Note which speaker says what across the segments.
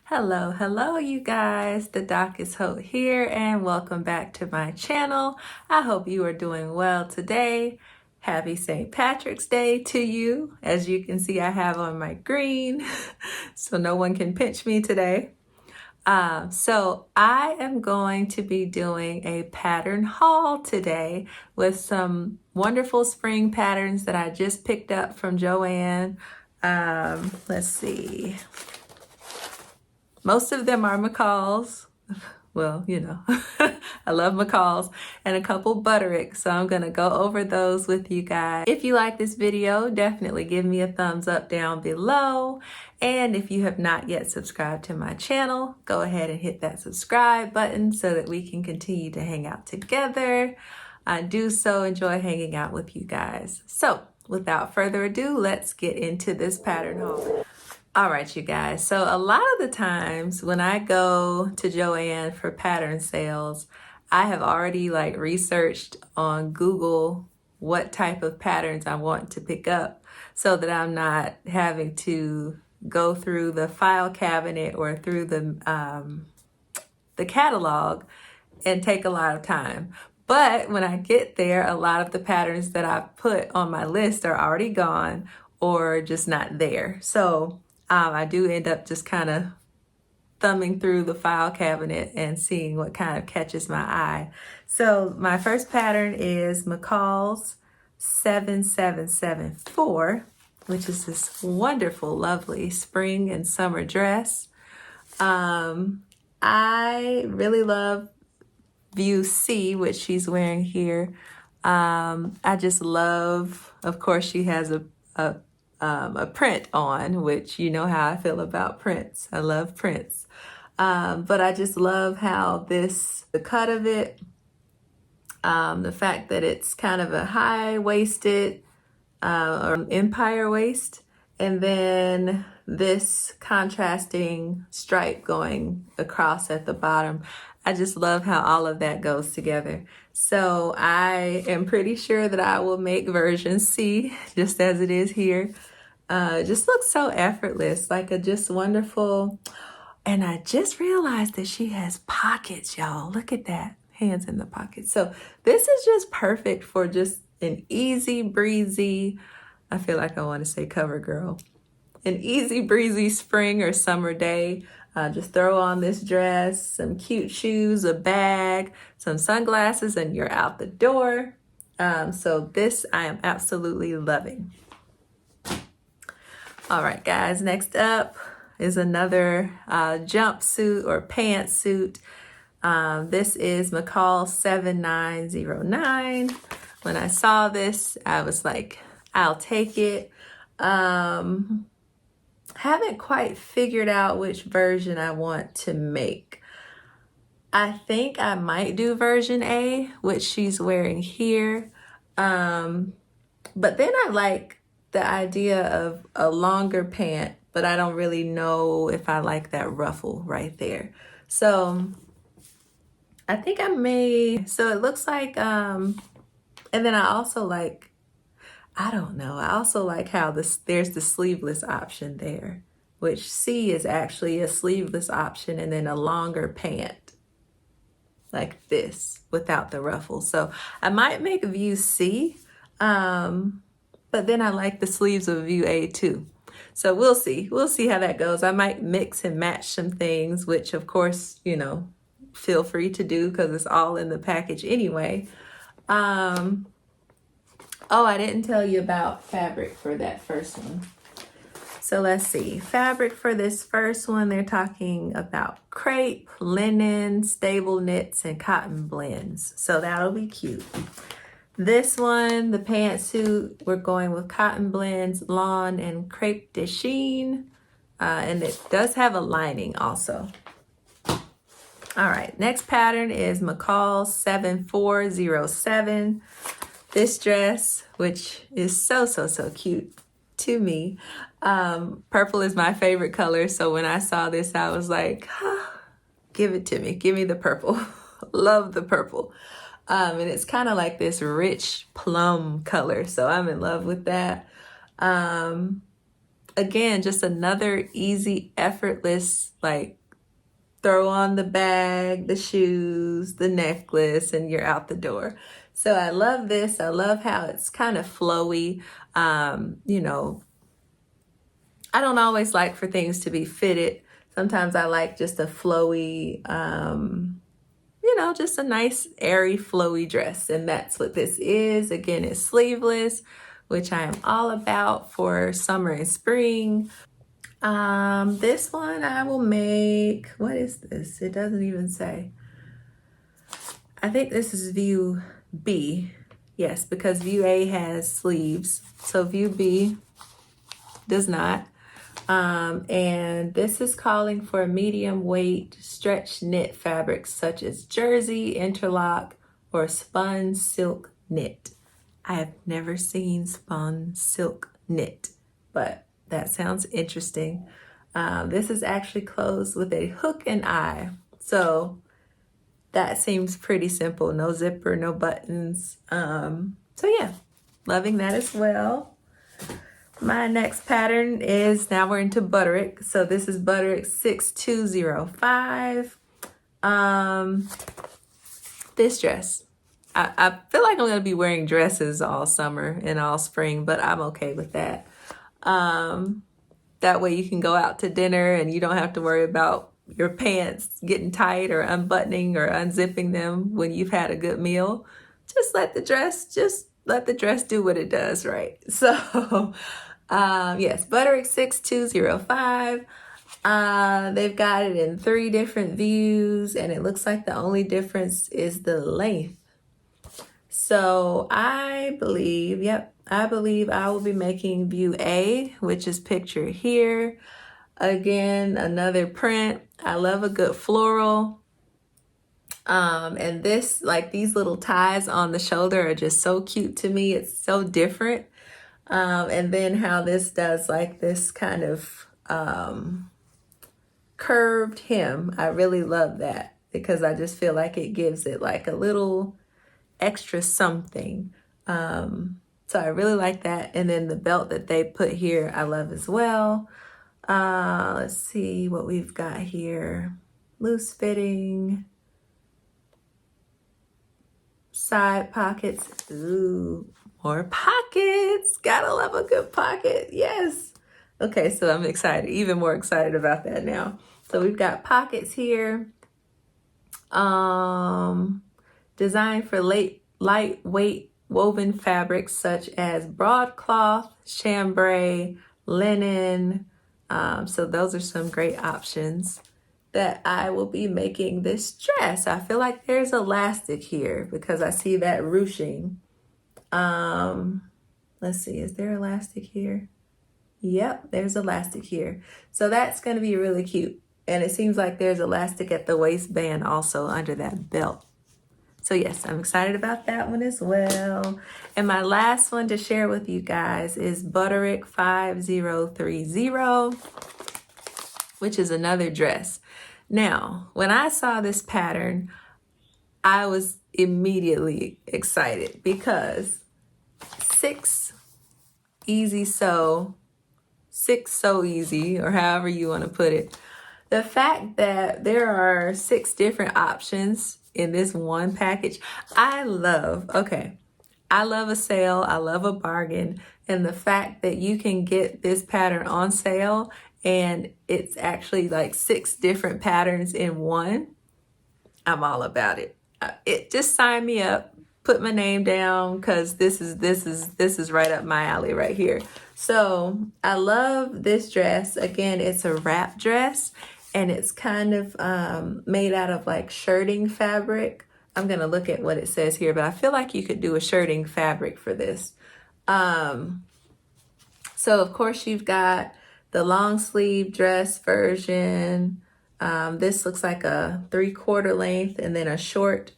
Speaker 1: Hello, hello, you guys. The Doc is Hope here, and welcome back to my channel. I hope you are doing well today. Happy St. Patrick's Day to you. As you can see, I have on my green, so no one can pinch me today. So I am going to be doing a pattern haul today with some wonderful spring patterns that I just picked up from JoAnne. Let's see. Most of them are McCalls. Well, you know, I love McCalls, and a couple Butterick. So I'm going to go over those with you guys. If you like this video, definitely give me a thumbs up down below. And if you have not yet subscribed to my channel, go ahead and hit that subscribe button so that we can continue to hang out together. I do so enjoy hanging out with you guys. So without further ado, let's get into this pattern haul. All right, you guys. So a lot of the times when I go to JoAnne for pattern sales, I have already researched on Google what type of patterns I want to pick up so that I'm not having to go through the file cabinet or through the catalog and take a lot of time. But when I get there, a lot of the patterns that I've put on my list are already gone or just not there. So I do end up just kind of thumbing through the file cabinet and seeing what kind of catches my eye. So my first pattern is McCalls 7774, which is this wonderful, lovely spring and summer dress. I really love view C, which she's wearing here. I just love, of course, she has a print on, which you know how I feel about prints. I love prints. But I just love how the cut of it, the fact that it's kind of a high-waisted or empire waist, and then this contrasting stripe going across at the bottom. I just love how all of that goes together. So I am pretty sure that I will make version C just as it is here. It just looks so effortless, like a just wonderful. And I just realized that she has pockets, y'all. Look at that, hands in the pockets. So this is just perfect for just an easy breezy, I feel like I want to say cover girl, an easy breezy spring or summer day. Just throw on this dress, some cute shoes, a bag, some sunglasses, and you're out the door. So this I am absolutely loving. All right, guys, next up is another jumpsuit or pantsuit. This is McCalls 7909. When I saw this, I was like, I'll take it. Haven't quite figured out which version I want to make. I think I might do version A, which she's wearing here. But then I like the idea of a longer pant, but I don't really know if I like that ruffle right there. So I think I may, so it looks like, and then I also like, I don't know. I also like how there's the sleeveless option there, which C is actually a sleeveless option and then a longer pant like this without the ruffles. So I might make view C, but then I like the sleeves of view A too. So we'll see. We'll see how that goes. I might mix and match some things, which of course, you know, feel free to do because it's all in the package anyway. Oh, I didn't tell you about fabric for that first one. So let's see. Fabric for this first one, they're talking about crepe, linen, stable knits, and cotton blends. So that'll be cute. This one, the pantsuit, we're going with cotton blends, lawn, and crepe de chine. And it does have a lining also. All right, next pattern is McCalls 7407. This dress, which is so cute to me. Purple is my favorite color. So when I saw this, I was like, give it to me. Give me the purple. Love the purple. And it's kind of like this rich plum color. So I'm in love with that. again, just another easy, effortless, like throw on the bag, the shoes, the necklace, and you're out the door. So I love this. I love how it's kind of flowy. You know, I don't always like for things to be fitted. Sometimes I like just a flowy, you know, just a nice, airy, flowy dress. And that's what this is. Again, it's sleeveless, which I am all about for summer and spring. This one I will make, what is this? It doesn't even say. I think this is view B. Yes, because view A has sleeves. So view B does not. And this is calling for medium weight stretch knit fabrics such as jersey, interlock, or spun silk knit. I have never seen spun silk knit, but that sounds interesting. This is actually closed with a hook and eye. So that seems pretty simple. No zipper, no buttons. So yeah, loving that as well. My next pattern is, now we're into Butterick. So this is Butterick 6205. This dress. I feel like I'm going to be wearing dresses all summer and all spring, but I'm okay with that. That way you can go out to dinner and you don't have to worry about your pants getting tight or unbuttoning or unzipping them when you've had a good meal. Just let the dress do what it does, right? So yes, Butterick 6205. They've got it in 3 different views, and it looks like the only difference is the length. So I believe I will be making view A, which is pictured here. Again, another print. I love a good floral. And this, like these little ties on the shoulder are just so cute to me. It's so different. And then how this does like this kind of curved hem. I really love that because I just feel like it gives it like a little extra something. So I really like that. And then the belt that they put here, I love as well. Let's see what we've got here. Loose fitting. Side pockets. Ooh, more pockets. Gotta love a good pocket. Yes. Okay, so I'm excited, even more excited about that now. So we've got pockets here. Designed for lightweight woven fabrics such as broadcloth, chambray, linen. So those are some great options that I will be making this dress. I feel like there's elastic here because I see that ruching. Let's see, is there elastic here? Yep, there's elastic here. So that's going to be really cute. And it seems like there's elastic at the waistband also under that belt. So yes, I'm excited about that one as well. And my last one to share with you guys is Butterick 5030, which is another dress. Now, when I saw this pattern, I was immediately excited because 6 so easy, or however you want to put it. The fact that there are 6 different options in this one package, I love. Okay, I love a sale. I love a bargain. And the fact that you can get this pattern on sale and it's actually like 6 different patterns in one, I'm all about it. It just sign me up, put my name down, because this is right up my alley right here. So I love this dress. Again, it's a wrap dress and it's kind of made out of like shirting fabric. I'm gonna look at what it says here, but I feel like you could do a shirting fabric for this. So of course you've got the long sleeve dress version. This looks like a 3/4 length and then a short.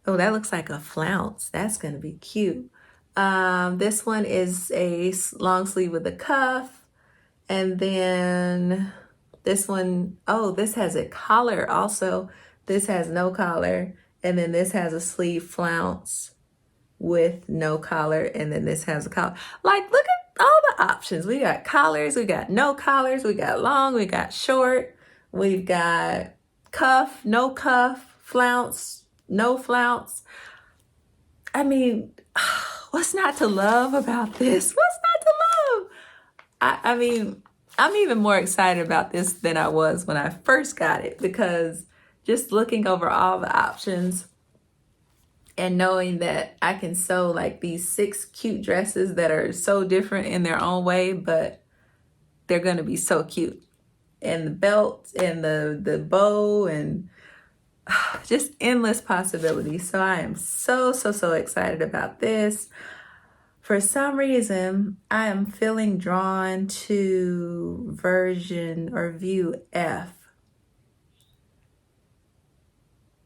Speaker 1: Oh, that looks like a flounce. That's gonna be cute. This one is a long sleeve with a cuff. And then this one, oh, this has a collar also. This has no collar. And then this has a sleeve flounce with no collar. And then this has a collar. Like, look at all the options. We got collars, we got no collars, we got long, we got short, we've got cuff, no cuff, flounce, no flounce. I mean, what's not to love about this? What's not to love? I mean, I'm even more excited about this than I was when I first got it, because just looking over all the options and knowing that I can sew like these 6 cute dresses that are so different in their own way, but they're going to be so cute. And the belt and the bow and just endless possibilities. So I am so excited about this. For some reason, I am feeling drawn to version or view F.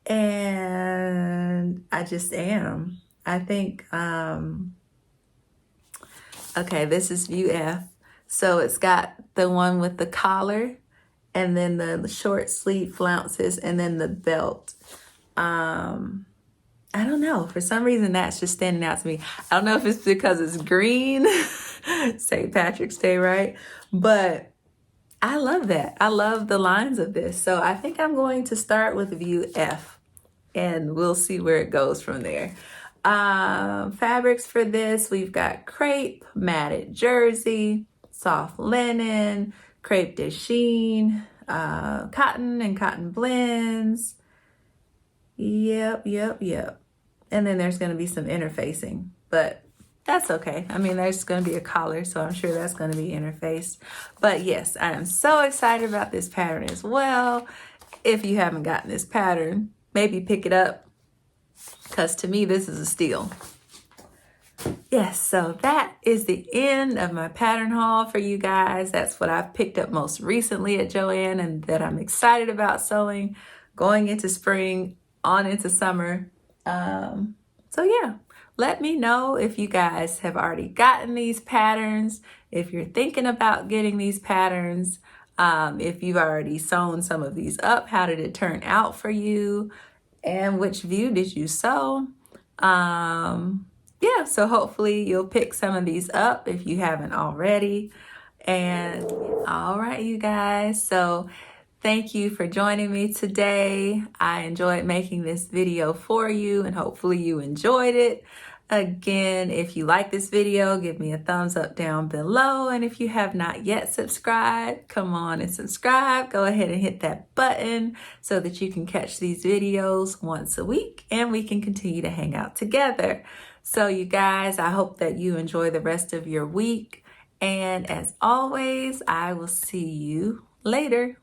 Speaker 1: And I just am. I think, okay, this is view F. So it's got the one with the collar and then the short sleeve flounces and then the belt. I don't know. For some reason, that's just standing out to me. I don't know if it's because it's green, St. Patrick's Day, right? But I love that. I love the lines of this. So I think I'm going to start with view F, and we'll see where it goes from there. Fabrics for this, we've got crepe, matted jersey, soft linen, crepe de chine, cotton and cotton blends. Yep. And then there's going to be some interfacing, but that's okay. I mean, there's going to be a collar, so I'm sure that's going to be interfaced. But yes, I am so excited about this pattern as well. If you haven't gotten this pattern, maybe pick it up, because to me, this is a steal. Yes, so that is the end of my pattern haul for you guys. That's what I've picked up most recently at JoAnne and that I'm excited about sewing, going into spring, on into summer. So yeah, let me know if you guys have already gotten these patterns, if you're thinking about getting these patterns, if you've already sewn some of these up, how did it turn out for you, and which view did you sew? Yeah, so hopefully you'll pick some of these up if you haven't already. And all right, you guys, so thank you for joining me today. I enjoyed making this video for you, and hopefully you enjoyed it. Again, if you like this video, give me a thumbs up down below. And if you have not yet subscribed, come on and subscribe. Go ahead and hit that button so that you can catch these videos once a week and we can continue to hang out together. So you guys, I hope that you enjoy the rest of your week. And as always, I will see you later.